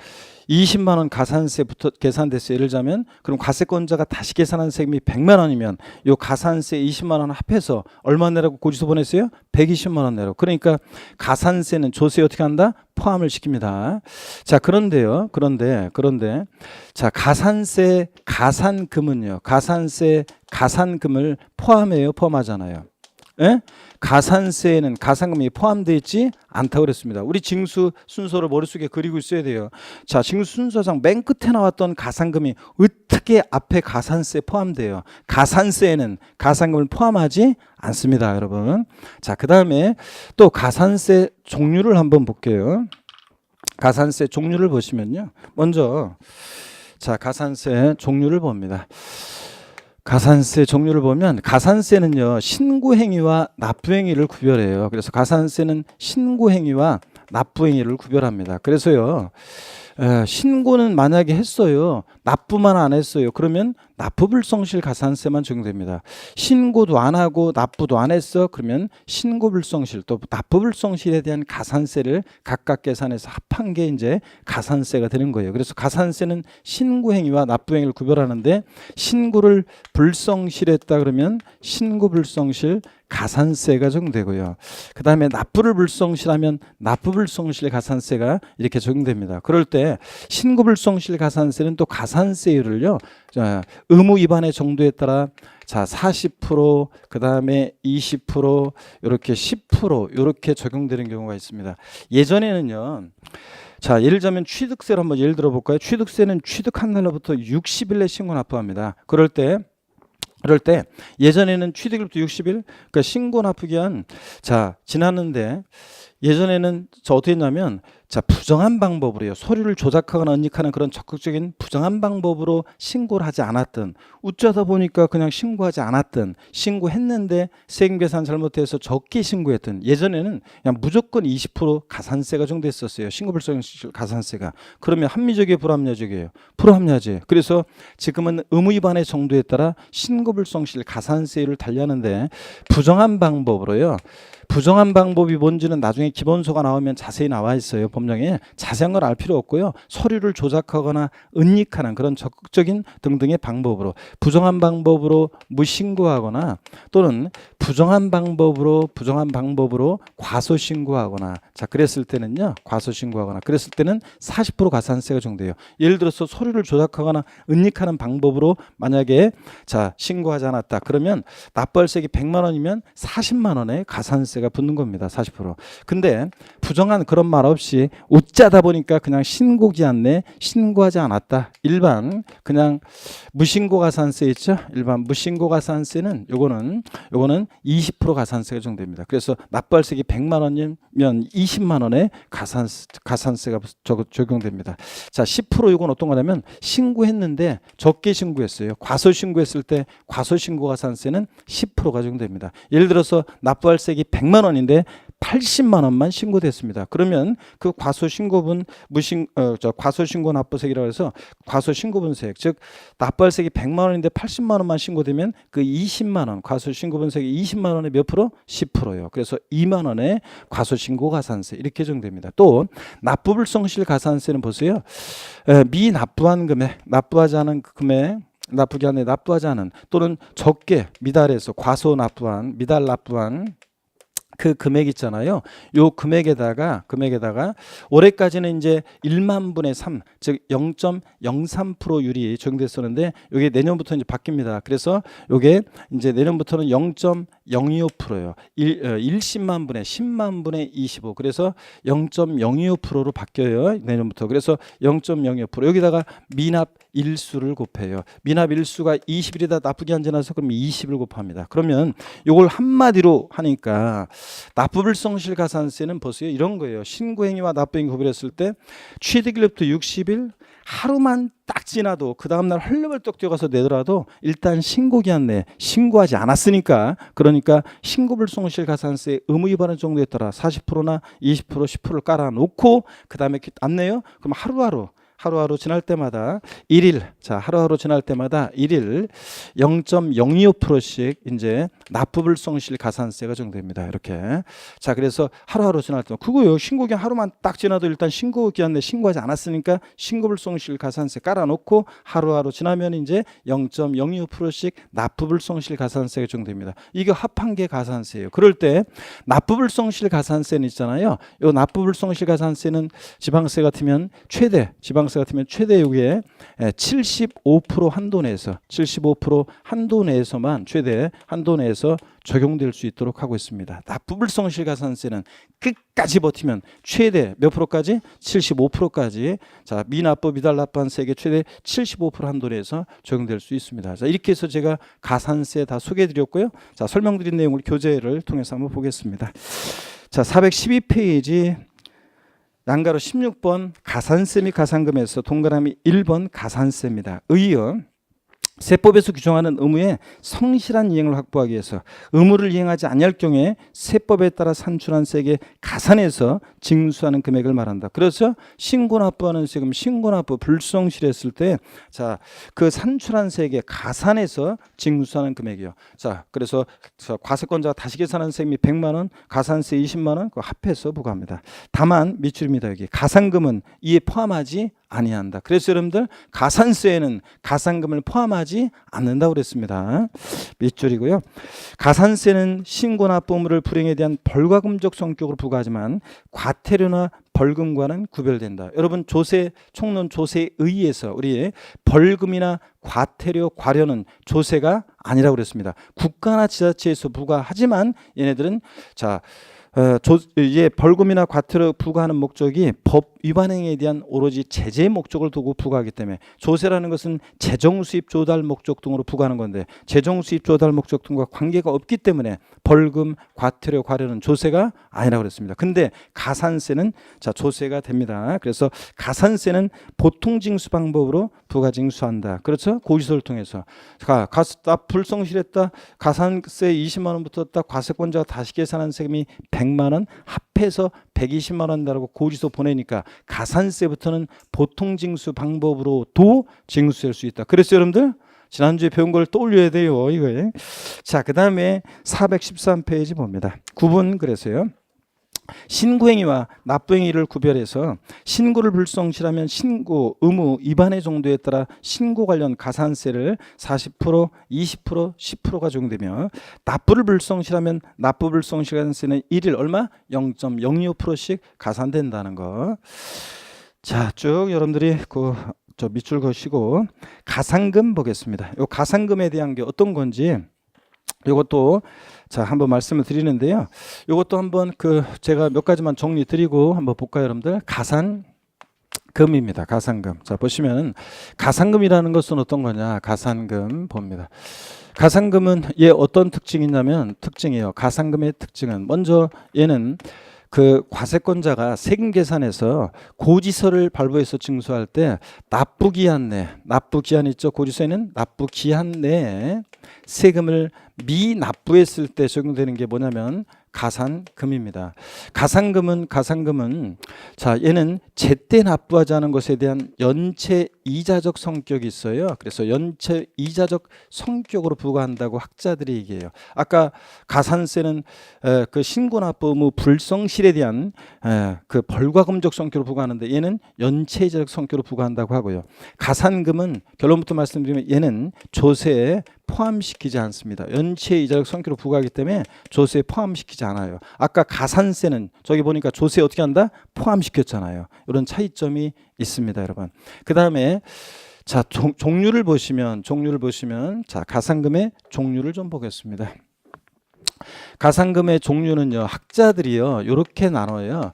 20만 원 가산세부터 계산됐어요. 예를 들자면 그럼 과세권자가 다시 계산한 세금이 100만 원이면 요 가산세 20만 원 합해서 얼마 내라고 고지서 보냈어요? 120만 원 내라고. 그러니까 가산세는 조세에 어떻게 한다? 포함을 시킵니다. 자, 그런데요. 그런데 자, 가산금은요. 가산금을 포함해요, 포함하잖아요. 예? 가산세에는 가산금이 포함되어 있지 않다고 그랬습니다. 우리 징수 순서를 머릿속에 그리고 있어야 돼요. 자, 징수 순서상 맨 끝에 나왔던 가산금이 어떻게 앞에 가산세에 포함돼요? 가산세에는 가산금을 포함하지 않습니다, 여러분. 자, 그 다음에 또 가산세 종류를 한번 볼게요. 가산세 종류를 보시면요. 먼저 자, 가산세 종류를 봅니다. 가산세 종류를 보면 가산세는요 신고행위와 납부행위를 구별해요. 그래서 가산세는 신고행위와 납부행위를 구별합니다. 그래서요 신고는 만약에 했어요, 납부만 안 했어요, 그러면 납부불성실 가산세만 적용됩니다. 신고도 안 하고 납부도 안 했어, 그러면 신고불성실 또 납부불성실에 대한 가산세를 각각 계산해서 합한 게 이제 가산세가 되는 거예요. 그래서 가산세는 신고행위와 납부행위를 구별하는데 신고를 불성실했다 그러면 신고불성실 가산세가 적용되고요. 그 다음에 납부를 불성실하면 납부불성실 가산세가 이렇게 적용됩니다. 그럴 때 신고불성실 가산세는 또 가산세율을요, 의무 위반의 정도에 따라 자 40%, 그 다음에 20%, 이렇게 10% 이렇게 적용되는 경우가 있습니다. 예전에는요. 자, 예를 들자면 취득세를 한번 예를 들어 볼까요? 취득세는 취득한 날로부터 60일 내 신고 납부합니다. 그럴 때 예전에는 취득일부터 60일, 그러니까 신고 납부 기한 자 지났는데 예전에는 어떻게 했냐면 자 부정한 방법으로요, 서류를 조작하거나 은닉하는 그런 적극적인 부정한 방법으로 신고를 하지 않았던, 어쩌다 보니까 그냥 신고하지 않았던, 신고했는데 세금 계산 잘못해서 적게 신고했던, 예전에는 그냥 무조건 20% 가산세가 적용됐었어요. 신고불성실 가산세가. 그러면 합리적이에요, 불합리적이에요? 불합리하지. 그래서 지금은 의무 위반의 정도에 따라 신고불성실 가산세율을 달리하는데 부정한 방법으로요, 부정한 방법이 뭔지는 나중에 기본소가 나오면 자세히 나와 있어요. 법령에 자세한 걸 알 필요 없고요. 서류를 조작하거나 은닉하는 그런 적극적인 등등의 방법으로 부정한 방법으로 무신고하거나 또는 부정한 방법으로 과소신고하거나 자 그랬을 때는요. 과소신고하거나 그랬을 때는 40% 가산세가 적용돼요. 예를 들어서 서류를 조작하거나 은닉하는 방법으로 만약에 자 신고하지 않았다. 그러면 납부할세액이 100만 원이면 40만 원의 가산세가 붙는 겁니다. 40%. 근데 부정한 그런 말 없이 웃자다 보니까 그냥 신고기한 내 신고하지 않았다. 일반 그냥 무신고 가산세 있죠? 일반 무신고 가산세는 요거는 20% 가산세가 적용됩니다. 그래서 납부할세액이 100만 원이면 20만 원의 가산세가 적용됩니다. 자, 10% 요건 어떤 거냐면 신고했는데 적게 신고했어요. 과소신고했을 때 과소신고 가산세는 10%가 적용됩니다. 예를 들어서 납부할세액이 100만 원인데 80만 원만 신고됐습니다. 그러면 그 과소신고분 과소신고 납부세액이라고 해서 과소신고분세액 즉 납부할세액이 100만 원인데 80만 원만 신고되면 그 20만 원 과소신고분세액이 20만 원에 몇 프로? 10%예요. 그래서 2만 원의 과소신고 가산세 이렇게 정됩니다. 또 납부불성실 가산세는 보세요. 미납부한 금액 납부하지 않은 금액 납부기 한에 납부하지 않은 또는 적게 미달해서 과소 납부한 미달 납부한 그 금액 있잖아요. 요 금액에다가 올해까지는 이제 1만 분의 3, 즉 0.03% 율이 적용됐었는데 이게 내년부터 이제 바뀝니다. 그래서 이게 이제 내년부터는 0.025%예요. 10만 분의 10만 분의 25. 그래서 0.025%로 바뀌어요. 내년부터. 그래서 0.05% 여기다가 미납 일수를 곱해요. 미납 일수가 20일이다 납부기 한 지나서 그럼 20을 곱합니다. 그러면 이걸 한마디로 하니까 납부불성실 가산세는 보세요. 이런 거예요. 신고행위와 납부행위 구별했을 때 취득일로부터 60일 하루만 딱 지나도 그 다음날 헐레벌떡 뛰어가서 내더라도 일단 신고기한 내 신고하지 않았으니까 그러니까 신고불성실 가산세 의무 위반의 정도에 따라 40%나 20% 10%를 깔아놓고 그 다음에 안 내요? 그럼 하루하루 지날 때마다 1일 하루하루 지날 때마다 1일 0.025%씩 이제 납부불성실 가산세가 적용됩니다. 이렇게 자 그래서 하루하루 지날 때 그거요. 신고기한 하루만 딱 지나도 일단 신고기한 내 신고하지 않았으니까 신고불성실 가산세 깔아놓고 하루하루 지나면 이제 0.025%씩 납부불성실 가산세가 적용됩니다. 이게 합한계 가산세예요. 그럴 때 납부불성실 가산세는 있잖아요. 이 납부불성실 가산세는 지방세 같으면 최대 요게 75% 한도 내에서 75% 한도 내에서만 최대 한도 내에서 적용될 수 있도록 하고 있습니다. 납부불성실 가산세는 끝까지 버티면 최대 몇 프로까지? 75%까지 자 미납부 미달납부한 세액의 최대 75% 한도 내에서 적용될 수 있습니다. 자 이렇게 해서 제가 가산세 다 소개해드렸고요. 자 설명드린 내용을 교재를 통해서 한번 보겠습니다. 자 412페이지 양가로 16번 가산세 및 가산금에서 동그라미 1번 가산세입니다. 의의어 세법에서 규정하는 의무의 성실한 이행을 확보하기 위해서 의무를 이행하지 아니할 경우에 세법에 따라 산출한 세액의 가산해서 징수하는 금액을 말한다. 그래서 신고납부하는 세금 신고납부 불성실했을 때 자 그 산출한 세액의 가산해서 징수하는 금액이요. 자 그래서 과세권자가 다시 계산한 세금이 100만 원, 가산세 20만 원 합해서 부과합니다. 다만 밑줄입니다. 여기 가산금은 이에 포함하지 아니한다. 그래서 여러분들 가산세에는 가산금을 포함하지 않는다고 그랬습니다. 밑줄이고요. 가산세는 신고납부 의무를 불행에 대한 벌과금적 성격으로 부과하지만 과태료나 벌금과는 구별된다. 여러분 조세 총론 조세에 의해서 우리 벌금이나 과태료 과료는 조세가 아니라고 그랬습니다. 국가나 지자체에서 부과하지만 얘네들은 벌금이나 과태료 부과하는 목적이 법 위반 행위에 대한 오로지 제재 목적을 두고 부과하기 때문에 조세라는 것은 재정 수입 조달 목적 등으로 부과하는 건데 재정 수입 조달 목적 등과 관계가 없기 때문에 벌금, 과태료, 과료는 조세가 아니라고 그랬습니다. 근데 가산세는 조세가 됩니다. 그래서 가산세는 보통 징수 방법으로 부과 징수한다. 그렇죠? 고지서를 통해서 불성실했다. 가산세 20만 원부터 딱 과세권자가 다시 계산한 세금이 100만 원 합해서 120만 원이라고 고지서 보내니까 가산세부터는 보통 징수 방법으로도 징수할 수 있다. 그래서 여러분들 지난주에 배운 걸 떠올려야 돼요. 이거. 자, 그 다음에 413페이지 봅니다. 구분 그래서요. 신고행위와 납부행위를 구별해서 신고를 불성실하면 신고 의무 위반의 정도에 따라 신고 관련 가산세를 40%, 20%, 10%가 적용되며 납부를 불성실하면 납부 불성실가산세는 1일 얼마? 0.025%씩 가산된다는 거. 자, 쭉 여러분들이 저 밑줄 그으시고 가산금 보겠습니다. 이 가산금에 대한 게 어떤 건지 이것도 자 한번 말씀을 드리는데요. 이것도 한번 제가 몇 가지만 정리 드리고 한번 볼까요, 여러분들? 가산금입니다. 가산금. 자 보시면 가산금이라는 것은 어떤 거냐? 가산금 봅니다. 가산금은 얘 어떤 특징이 있냐면 특징이에요. 가산금의 특징은 먼저 얘는 과세권자가 세금 계산에서 고지서를 발부해서 징수할 때 납부기한 있죠. 고지서에는 납부기한 내에 세금을 미납부했을 때 적용되는 게 뭐냐면 가산금입니다. 가산금은 자 얘는 제때 납부하지 않은 것에 대한 연체 이자적 성격이 있어요. 그래서 연체 이자적 성격으로 부과한다고 학자들이 얘기해요. 아까 가산세는 신고 납부 의무 불성실에 대한 벌과금적 성격으로 부과하는데 얘는 연체 이자적 성격으로 부과한다고 하고요. 가산금은 결론부터 말씀드리면 얘는 조세에 포함시키지 않습니다. 연체 이자적 성격으로 부과하기 때문에 조세에 포함시키지 않아요. 아까 가산세는 저기 보니까 조세에 어떻게 한다? 포함시켰잖아요. 이런 차이점이 있습니다, 여러분. 그 다음에 자 종류를 보시면 자 가산금의 종류를 좀 보겠습니다. 가산금의 종류는요 학자들이요 이렇게 나눠요.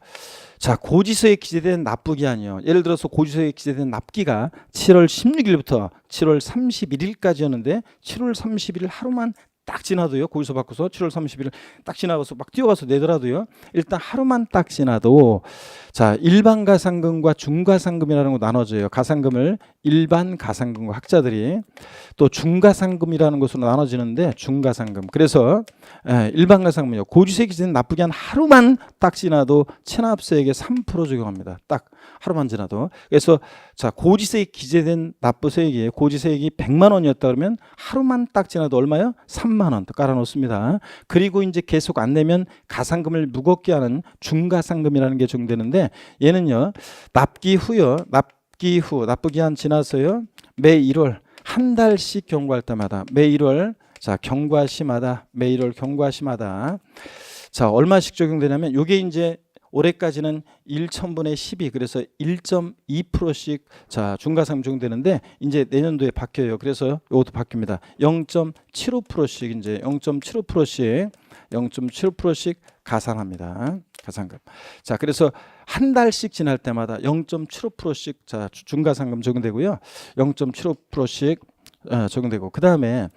자 고지서에 기재된 납부기한이요. 예를 들어서 고지서에 기재된 납기가 7월 16일부터 7월 31일까지였는데 7월 31일 하루만 딱 지나도요. 고지서 바꿔서 7월 30일 딱 지나가서 막 뛰어가서 내더라도요. 일단 하루만 딱 지나도 자 일반 가산금과 중가산금이라는 거 나눠져요. 가산금을 일반 가산금과 학자들이 또 중가산금이라는 것으로 나눠지는데 중가산금. 그래서 일반 가산금은요. 고지서에 기재된 납부기한 하루만 딱 지나도 체납세액에 3% 적용합니다. 딱 하루만 지나도. 그래서 자 고지서에 기재된 납부세액이 고지서액이 100만 원이었다 그러면 하루만 딱 지나도 얼마요? 3만 원 깔아놓습니다. 그리고 이제 계속 안 내면 가산금을 무겁게 하는 중가산금이라는 게 적용되는데 얘는요 납기 후 납부기한 지나서요 매 1월 한 달씩 경과할 때마다 매 1월 자 경과 시마다 자 얼마씩 적용되냐면 요게 이제 올해까지는 1,000분의 12 그래서 1.2%씩 자 중가상금 적용되는데 이제 내년도에 바뀌어요. 그래서 이것도 바뀝니다. 0.75%씩 이제 0.75%씩 가산합니다. 가산금. 자 그래서 한 달씩 지날 때마다 0.75%씩 자 중가상금 적용되고요. 0.75%씩 적용되고 그 다음에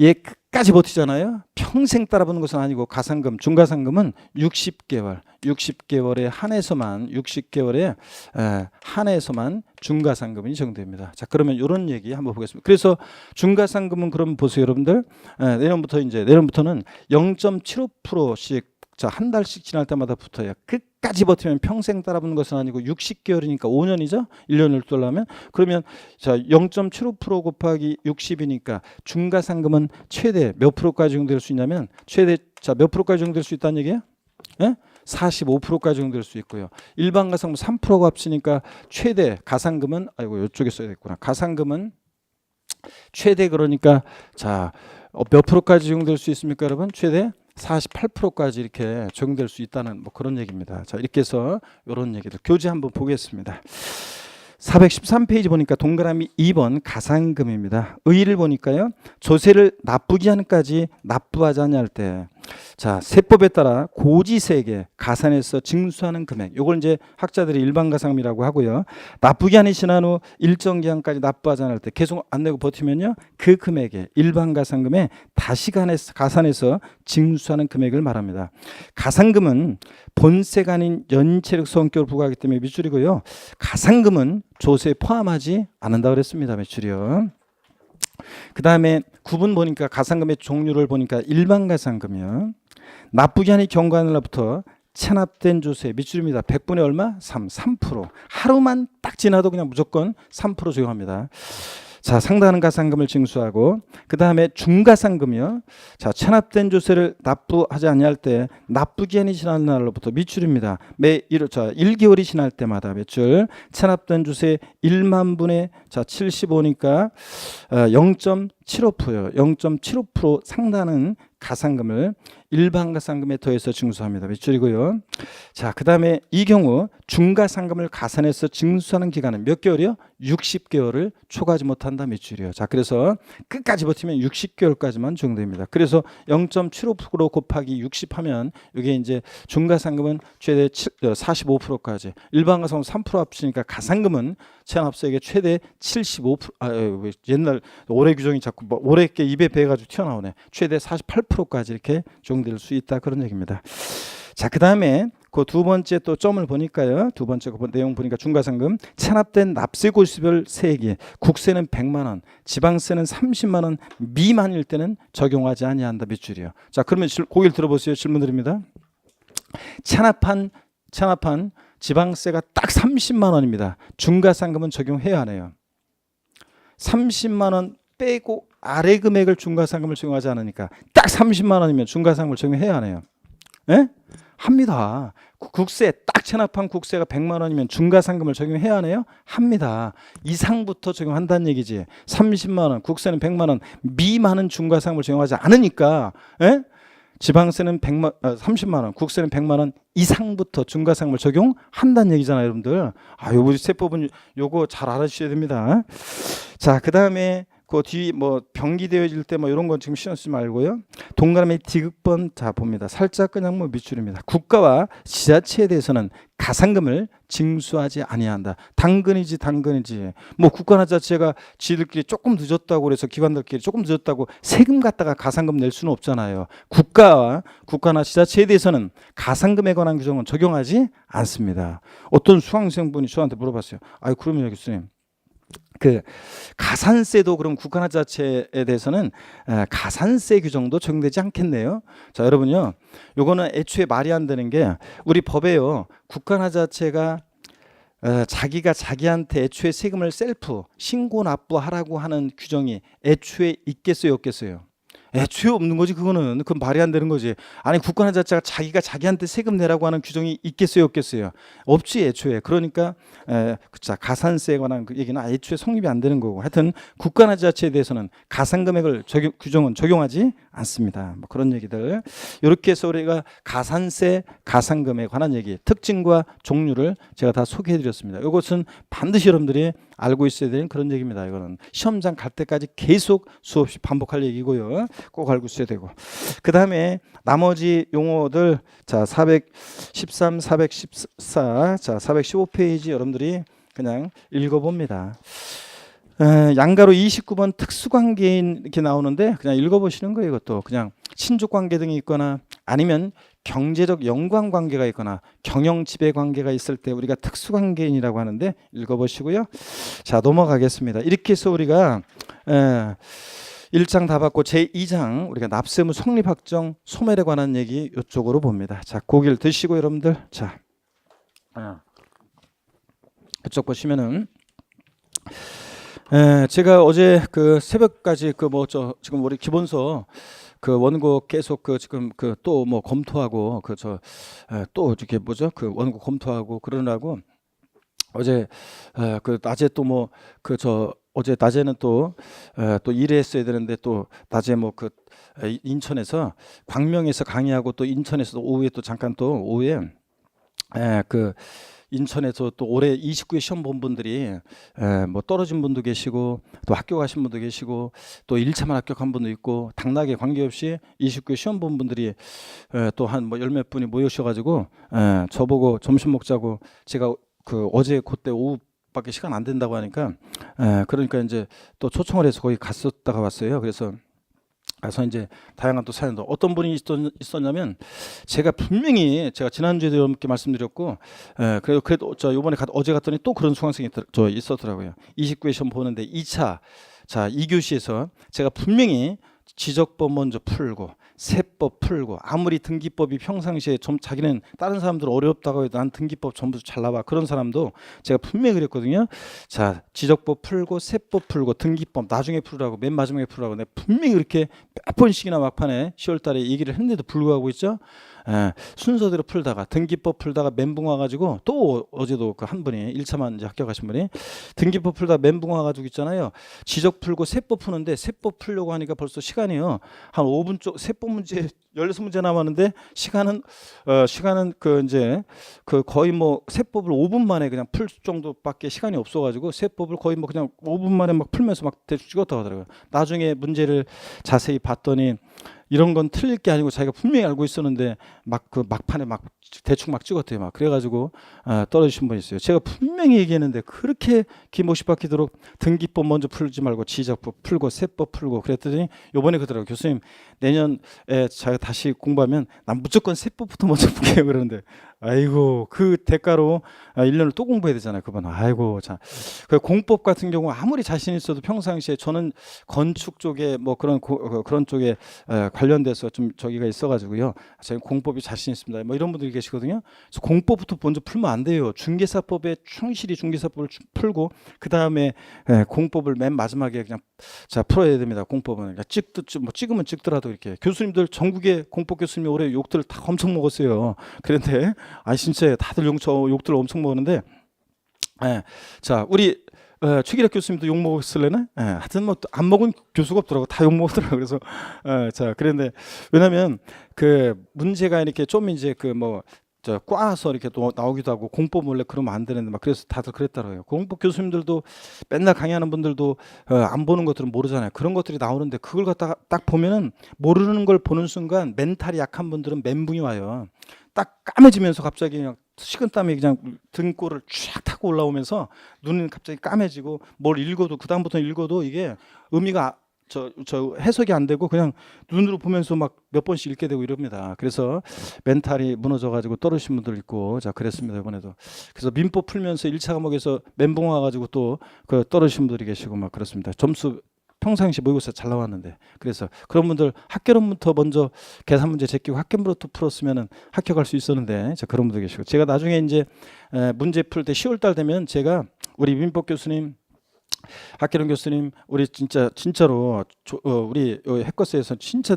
얘 끝까지 버티잖아요. 평생 따라붙는 것은 아니고 가산금, 중가산금은 60개월에 한해서만 중가산금이 적용됩니다. 자 그러면 이런 얘기 한번 보겠습니다. 그래서 중가산금은 그럼 보세요, 여러분들. 내년부터는 0.75%씩 자 한 달씩 지날 때마다 붙어요. 끝까지 버티면 평생 따라붙는 것은 아니고 60개월이니까 5년이죠. 1년을 뚫려면 그러면 자 0.75% 곱하기 60이니까 중가상금은 최대 몇 프로까지 적용될 수 있냐면 최대 자 몇 프로까지 적용될 수 있다는 얘기예요? 예? 45%까지 적용될 수 있고요. 일반 가산금 3%가 합치니까 최대 가산금은 아이고 이쪽에 써야겠구나. 가산금은 최대 그러니까 자 몇 프로까지 적용될 수 있습니까, 여러분? 최대 48%까지 이렇게 적용될 수 있다는 뭐 그런 얘기입니다. 자 이렇게 해서 이런 얘기들 교재 한번 보겠습니다. 413페이지 보니까 동그라미 2번 가산금입니다. 의의를 보니까요. 조세를 납부기한까지 납부하지 않을 때 자 세법에 따라 고지세액에 가산해서 징수하는 금액 이걸 이제 학자들이 일반 가산금이라고 하고요. 납부기한이 지난 후 일정 기한까지 납부하지 않을 때 계속 안 내고 버티면요. 그 금액에 일반 가산금에 다시 가산해서 징수하는 금액을 말합니다. 가산금은 본세가 아닌 연체력 성격을 부과하기 때문에 밑줄이고요. 가산금은 조세에 포함하지 않는다고 그랬습니다. 밑줄이요. 그 다음에 구분 보니까 가산금의 종류를 보니까 일반 가산금이요. 납부기한이 경과하는 날부터 체납된 조세 밑줄입니다. 100분의 얼마? 3%. 하루만 딱 지나도 그냥 무조건 3% 적용합니다. 자, 상당한 가산금을 징수하고 그 다음에 중가산금이요. 자, 체납된 조세를 납부하지 아니할 때 납부기한이 지난 날로부터 미출입니다. 매 1개월이 지날 때마다 매출 체납된 조세 1만 분의 75니까 0.75%요. 0.75% 상당한 가산금을 일반 가산금에 더해서 징수합니다. 매출이고요. 자, 그다음에 이 경우 중가산금을 가산해서 징수하는 기간은 몇 개월이요? 60개월을 초과하지 못한다. 매출이요. 자, 그래서 끝까지 버티면 60개월까지만 적용됩니다. 그래서 0.75% 곱하기 60 하면 이게 이제 중가산금은 최대 45%까지, 일반 가산금 3% 합치니까 가산금은 체납세액의 최대 75%, 옛날 올해 규정이 자꾸 올해 게 입에 배가지고 튀어나오네. 최대 48%까지 이렇게 적용될 수 있다, 그런 얘기입니다. 자, 그 다음에 그 두 번째 또 점을 보니까요. 두 번째 그 내용 보니까 중가상금 체납된 납세 고시별 세액이 국세는 100만 원, 지방세는 30만 원 미만일 때는 적용하지 아니한다. 밑줄이요. 자, 그러면 고개를 들어보세요. 질문 드립니다. 체납한 지방세가 딱 30만 원입니다. 중가상금은 적용해야 하네요. 30만 원 빼고 아래 금액을 중가상금을 적용하지 않으니까 딱 30만 원이면 중가상금을 적용해야 하네요. 예? 합니다. 국세 딱 체납한 국세가 100만 원이면 중가상금을 적용해야 하네요. 합니다. 이상부터 적용한다는 얘기지. 30만 원, 국세는 100만 원 미만은 중가상금을 적용하지 않으니까, 예? 지방세는 30만 원, 국세는 100만 원 이상부터 중가상금을 적용한다는 얘기잖아요, 여러분들. 요거 세법은 요거 잘 알아주셔야 됩니다. 자, 그다음에 그 뒤 뭐 병기되어질 때 뭐 이런 건 지금 신경 쓰지 말고요. 동그라미 디귿번 자 봅니다. 살짝 그냥 뭐 밑줄입니다. 국가와 지자체에 대해서는 가산금을 징수하지 아니한다. 당근이지. 뭐 국가나 지자체가 지들끼리 조금 늦었다고 그래서 기관들끼리 조금 늦었다고 세금 갖다가 가산금 낼 수는 없잖아요. 국가나 지자체에 대해서는 가산금에 관한 규정은 적용하지 않습니다. 어떤 수강생분이 저한테 물어봤어요. 그러면 교수님, 그 가산세도 그럼 국가나 지자체에 대해서는 가산세 규정도 적용되지 않겠네요. 자, 여러분요, 요거는 애초에 말이 안 되는 게 우리 법에요, 국가나 지자체가 자기가 자기한테 애초에 세금을 셀프 신고 납부하라고 하는 규정이 애초에 있겠어요, 없겠어요? 애초에 없는 거지. 그건 말이 안 되는 거지. 아니, 국가나 지자체가 자기가 자기한테 세금 내라고 하는 규정이 있겠어요, 없겠어요? 없지, 애초에. 그러니까 가산세에 관한 그 얘기는 애초에 성립이 안 되는 거고, 하여튼 국가나 지자체에 대해서는 가산금액을 규정은 적용하지 않습니다. 뭐 그런 얘기들. 이렇게 해서 우리가 가산세, 가산금에 관한 얘기, 특징과 종류를 제가 다 소개해드렸습니다. 이것은 반드시 여러분들이 알고 있어야 되는 그런 얘기입니다. 이거는 시험장 갈 때까지 계속 수없이 반복할 얘기고요. 꼭 알고 있어야 되고. 그 다음에 나머지 용어들, 자, 413, 414, 자, 415페이지 여러분들이 그냥 읽어봅니다. 양가로 29번 특수관계인 이렇게 나오는데 그냥 읽어보시는 거예요. 이것도 그냥 친족관계 등이 있거나 아니면 경제적 연관관계가 있거나 경영지배관계가 있을 때 우리가 특수관계인이라고 하는데 읽어보시고요. 자, 넘어가겠습니다. 이렇게 해서 우리가 1장 다 받고 제2장 우리가 납세무 성립확정 소멸에 관한 얘기 이쪽으로 봅니다. 자, 고기를 드시고 여러분들, 자, 이쪽 보시면은 제가 어제 그 새벽까지 지금 우리 기본서 그 원고 계속 지금 또 뭐 검토하고 또 이렇게 그 원고 검토하고 그러느라고 어제 낮에 또 어제 낮에는 또 일했어야 되는데 또 낮에 인천에서 광명에서 강의하고 또 인천에서 오후에 또 잠깐 또 오후에 인천에서 또 올해 29회 시험 본 분들이 뭐 떨어진 분도 계시고 또 학교 가신 분도 계시고 또 1차만 합격한 분도 있고 당락에 관계없이 29회 시험 본 분들이 또 한 열 몇 분이 모여셔가지고 저보고 점심 먹자고 제가 어제 그때 오후밖에 시간 안 된다고 하니까 그러니까 이제 또 초청을 해서 거기 갔었다가 왔어요. 그래서 이제 다양한 또 사연도 어떤 분이 있었냐면 제가 분명히 제가 지난주에도 이렇게 말씀드렸고 그래도 이번에 어제 갔더니 또 그런 수강생이 있었더라고요. 29회 시험 보는데 2차 2교시에서 제가 분명히 지적법 먼저 풀고 세법 풀고 아무리 등기법이 평상시에 좀 자기는 다른 사람들 어렵다고 해도 난 등기법 전부 잘 나와 그런 사람도 제가 분명히 그랬거든요. 자 지적법 풀고 세법 풀고 등기법 나중에 풀으라고 맨 마지막에 풀으라고 내가 분명히 그렇게 몇 번씩이나 막판에 10월달에 얘기를 했는데도 불구하고 있죠. 순서대로 풀다가 등기법 풀다가 멘붕 와가지고 또 어제도 그 한 분이 1차만 이제 합격하신 분이 등기법 풀다가 멘붕 와가지고 있잖아요. 지적 풀고 세법 푸는데 세법 풀려고 하니까 벌써 시간이요 한 5분 쪽 세법 문제 16문제 남았는데 시간은 그 이제 그 거의 뭐 세법을 5분 만에 그냥 풀 정도밖에 시간이 없어가지고 세법을 거의 뭐 그냥 5분 만에 막 풀면서 막 대충 찍었다고 하더라고요. 나중에 문제를 자세히 봤더니 이런 건 틀릴 게 아니고 자기가 분명히 알고 있었는데 막 그 막판에 막 대충 막 찍었대요. 막 그래가지고 떨어지신 분이 있어요. 제가 분명히 얘기했는데 그렇게 기못이 박히도록 등기법 먼저 풀지 말고 지적법 풀고 세법 풀고 그랬더니 요번에 그러더라고요. 교수님 내년에 제가 다시 공부하면 난 무조건 세법부터 먼저 풀게요 그러는데 아이고 그 대가로 1년을 또 공부해야 되잖아요. 그분 아이고 자 그 공법 같은 경우 아무리 자신 있어도 평상시에 저는 건축 쪽에 뭐 그런 쪽에 관련돼서 좀 저기가 있어가지고요. 제가 공법이 자신 있습니다. 뭐 이런 분들이 계시거든요. 그래서 공법부터 먼저 풀면 안 돼요. 중개사법에 충실히 중개사법을 풀고 그 다음에 공법을 맨 마지막에 그냥 자 풀어야 됩니다. 공법은 그러니까 뭐 찍으면 찍더라도 이렇게 교수님들 전국에 공법 교수님이 올해 욕들 다 엄청 먹었어요. 그런데 진짜 다들 욕들 엄청 먹었는데 자 우리 최기락 교수님도 욕 먹었을래나? 하여튼 뭐 안 먹은 교수가 없더라고. 다 욕 먹더라고. 그래서 자 그런데 왜냐면 그 문제가 이렇게 좀 이제 그 뭐 저 꽈서 이렇게 또 나오기도 하고 공법 원래 그러면 안 되는데 막 그래서 다들 그랬더라고요. 공법 교수님들도 맨날 강의하는 분들도 안 보는 것들은 모르잖아요. 그런 것들이 나오는데 그걸 갖다가 딱 보면은 모르는 걸 보는 순간 멘탈이 약한 분들은 멘붕이 와요. 딱 까매지면서 갑자기 그냥 식은땀이 그냥 등골을 쫙 타고 올라오면서 눈은 갑자기 까매지고 뭘 읽어도 그 다음부터 읽어도 이게 의미가 저 해석이 안 되고 그냥 눈으로 보면서 막 몇 번씩 읽게 되고 이럽니다. 그래서 멘탈이 무너져가지고 떨어진 분들 있고 자 그랬습니다 이번에도. 그래서 민법 풀면서 1차 과목에서 멘붕 와가지고 또 그 떨어진 분들이 계시고 막 그렇습니다. 점수 평상시 모의고사 잘 나왔는데 그래서 그런 분들 학교론부터 먼저 계산 문제 제끼고 학교론부터 풀었으면은 합격할 수 있었는데 자 그런 분들 계시고 제가 나중에 이제 문제 풀 때 10월달 되면 제가 우리 민법 교수님 학계론 교수님 우리 진짜로 우리 해커스에서 진짜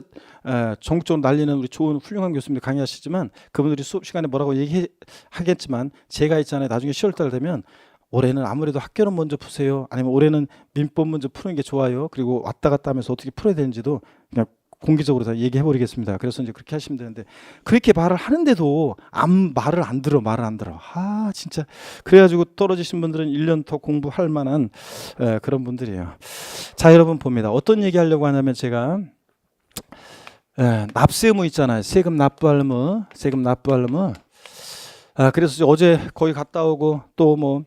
전국적으로 날리는 우리 좋은 훌륭한 교수님들 강의하시지만 그분들이 수업 시간에 뭐라고 얘기하겠지만 제가 있잖아요. 나중에 10월달 되면 올해는 아무래도 학교론 먼저 푸세요. 아니면 올해는 민법 먼저 푸는 게 좋아요. 그리고 왔다 갔다 하면서 어떻게 풀어야 되는지도 그냥 공개적으로 다 얘기해 버리겠습니다. 그래서 이제 그렇게 하시면 되는데 그렇게 말을 하는데도 말을 안 들어. 진짜 그래가지고 떨어지신 분들은 1년 더 공부할 만한 그런 분들이에요. 자 여러분 봅니다. 어떤 얘기 하려고 하냐면 제가 납세 의무 있잖아요. 세금 납부할 의무. 그래서 어제 거기 갔다 오고 또 뭐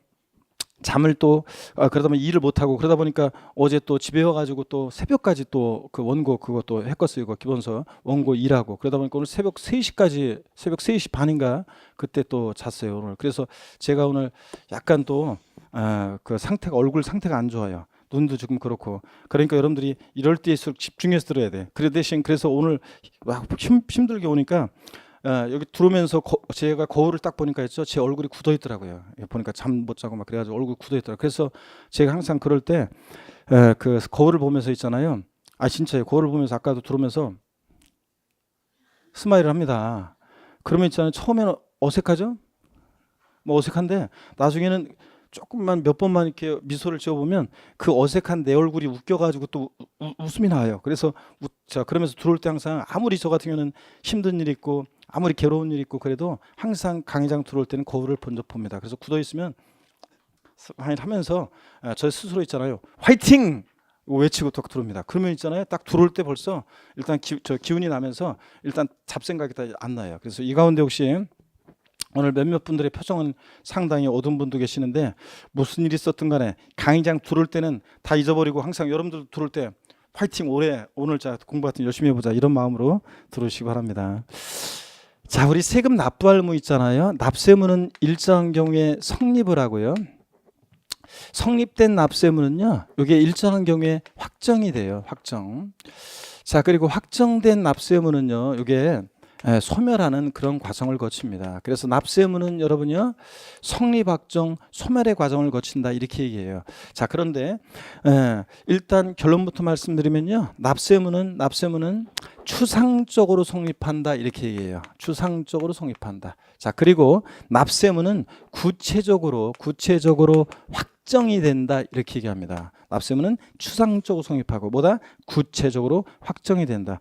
잠을 또 그러다 보면 일을 못 하고 그러다 보니까 어제 또 집에 와가지고 또 새벽까지 또 그 원고 그것도 해커스 이거 기본서 원고 일하고 그러다 보니까 오늘 새벽 3시까지 새벽 3시 반인가 그때 또 잤어요 오늘. 그래서 제가 오늘 약간 또 그 상태가 얼굴 상태가 안 좋아요. 눈도 조금 그렇고 그러니까 여러분들이 이럴 때일수록 집중해서 들어야 돼. 그래서 오늘 힘들게 오니까 여기 들어오면서 제가 거울을 딱 보니까 있죠. 제 얼굴이 굳어 있더라고요. 보니까 잠 못 자고 막 그래가지고 얼굴 굳어 있더라고요. 그래서 제가 항상 그럴 때 그 거울을 보면서 있잖아요. 진짜요. 거울을 보면서 아까도 들어오면서 스마일을 합니다. 그러면 있잖아요. 처음에는 어색하죠? 뭐 어색한데 나중에는 조금만 몇 번만 이렇게 미소를 지어보면 그 어색한 내 얼굴이 웃겨가지고 또 웃음이 나와요. 그래서 자 그러면서 들어올 때 항상 아무리 저 같은 경우는 힘든 일 있고 아무리 괴로운 일 있고 그래도 항상 강의장 들어올 때는 거울을 먼저 봅니다. 그래서 굳어 있으면 하면서 저 스스로 있잖아요. 화이팅! 외치고 딱 들어옵니다. 그러면 있잖아요. 딱 들어올 때 벌써 일단 기운이 나면서 일단 잡생각이 다 안 나요. 그래서 이 가운데 혹시 오늘 몇몇 분들의 표정은 상당히 어두운 분도 계시는데 무슨 일이 있었든 간에 강의장 들어올 때는 다 잊어버리고 항상 여러분들 들어올 때 화이팅 오늘 자 공부 같은 열심히 해보자 이런 마음으로 들어오시기 바랍니다. 자 우리 세금 납부할 의무 있잖아요. 납세 의무는 일정한 경우에 성립을 하고요. 성립된 납세 의무는요. 이게 일정한 경우에 확정이 돼요. 확정. 자, 그리고 확정된 납세의무는요, 이게 소멸하는 그런 과정을 거칩니다. 그래서 납세의무는 여러분요, 성립, 확정, 소멸의 과정을 거친다 이렇게 얘기해요. 자, 그런데 일단 결론부터 말씀드리면요, 납세의무는 추상적으로 성립한다 이렇게 얘기해요. 추상적으로 성립한다. 자, 그리고 납세의무는 구체적으로 확정이 된다 이렇게 얘기합니다. 납세의무는 추상적으로 성립하고 뭐다? 구체적으로 확정이 된다.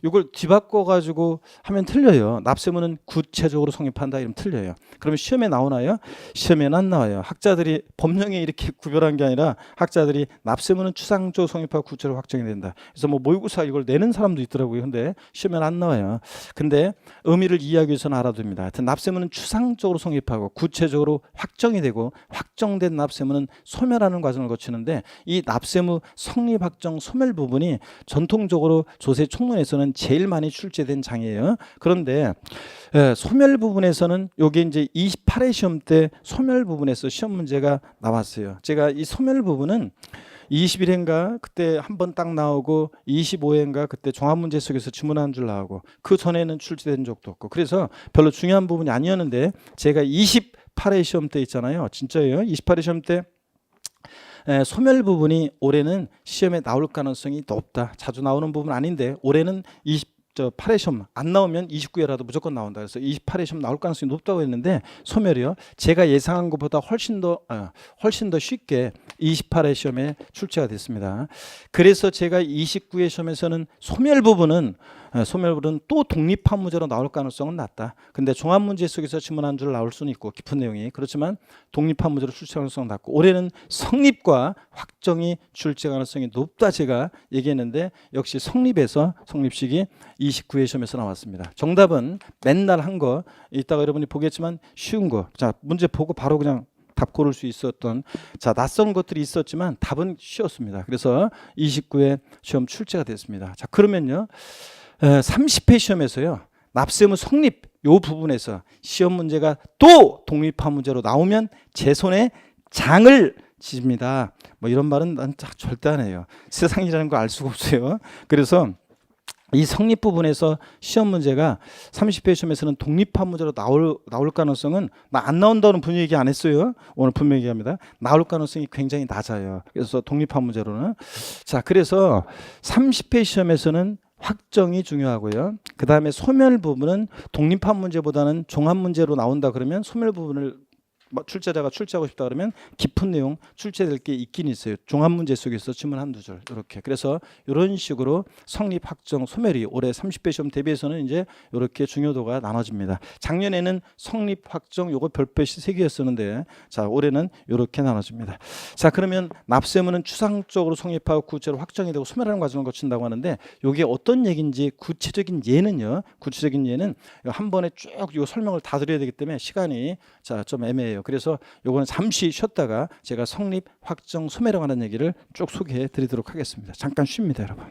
이걸 뒤바꿔 가지고 하면 틀려요. 납세의무는 구체적으로 성립한다 이러면 틀려요. 그러면 시험에 나오나요? 시험에는 안 나와요. 학자들이 법령에 이렇게 구별한 게 아니라 학자들이 납세의무는 추상적으로 성립하고 구체적으로 확정이 된다. 그래서 뭐 모의고사 이걸 내는 사람도 있더라고요. 근데 시험에는 안 나와요. 근데 의미를 이해하기 위해서는 알아둡니다. 하여튼 납세의무는 추상적으로 성립하고 구체적으로 확정이 되고 확정된 납세의무는 소멸하는 과정을 거치는데 이 납세의무 성립, 확정, 소멸 부분이 전통적으로 조세 총론에서는 제일 많이 출제된 장이에요. 그런데 소멸 부분에서는 요게 이제 28회 시험 때 소멸 부분에서 시험 문제가 나왔어요. 제가 이 소멸 부분은 21회인가 그때 한 번 딱 나오고 25회인가 그때 종합문제 속에서 지문한 줄 나오고 그 전에는 출제된 적도 없고 그래서 별로 중요한 부분이 아니었는데 제가 28회 시험 때 있잖아요. 진짜예요. 28회 시험 때 소멸 부분이 올해는 시험에 나올 가능성이 높다. 자주 나오는 부분 아닌데 올해는 8회 시험 안 나오면 29회라도 무조건 나온다. 그래서 28회 시험 나올 가능성이 높다고 했는데 소멸이요. 제가 예상한 것보다 훨씬 더 쉽게 28회 시험에 출제가 됐습니다. 그래서 제가 29회 시험에서는 소멸 부분은 또 독립한 문제로 나올 가능성은 낮다. 근데 종합 문제 속에서 지문 한 줄 나올 수는 있고 깊은 내용이 그렇지만 독립한 문제로 출제 가능성은 낮고 올해는 성립과 확정이 출제 가능성이 높다 제가 얘기했는데 역시 성립식이 29회 시험에서 나왔습니다. 정답은 맨날 한 거 이따가 여러분이 보겠지만 쉬운 거. 자, 문제 보고 바로 그냥 답 고를 수 있었던 낯선 것들이 있었지만 답은 쉬웠습니다. 그래서 29회 시험 출제가 됐습니다. 자, 그러면요. 30회 시험에서요. 납세의무 성립 요 부분에서 시험 문제가 또 독립한 문제로 나오면 제 손에 장을 집니다. 뭐 이런 말은 난 절대 안 해요. 세상이라는 거 알 수가 없어요. 그래서 이 성립 부분에서 시험 문제가 30회 시험에서는 독립한 문제로 나올 가능성은 안 나온다는 분명히 얘기 안 했어요. 오늘 분명히 얘기합니다. 나올 가능성이 굉장히 낮아요. 그래서 독립한 문제로는 자 그래서 30회 시험에서는 확정이 중요하고요. 그 다음에 소멸 부분은 독립한 문제보다는 종합 문제로 나온다 그러면 소멸 부분을 출제자가 출제하고 싶다 그러면 깊은 내용 출제될 게 있긴 있어요. 종합 문제 속에서 지문 한두 줄 이렇게. 그래서 이런 식으로 성립, 확정, 소멸이 올해 30회 시험 대비해서는 이제 이렇게 중요도가 나눠집니다. 작년에는 성립, 확정 요거 별표시 3개였었는데 자 올해는 이렇게 나눠집니다. 자 그러면 납세의무는 추상적으로 성립하고 구체적으로 확정이 되고 소멸하는 과정을 거친다고 하는데 이게 어떤 얘기인지 구체적인 예는 한 번에 쭉 요 설명을 다 드려야 되기 때문에 시간이 좀 애매해요. 그래서 요거는 잠시 쉬었다가 제가 성립, 확정, 소멸에 관한 얘기를 쭉 소개해 드리도록 하겠습니다. 잠깐 쉽니다, 여러분.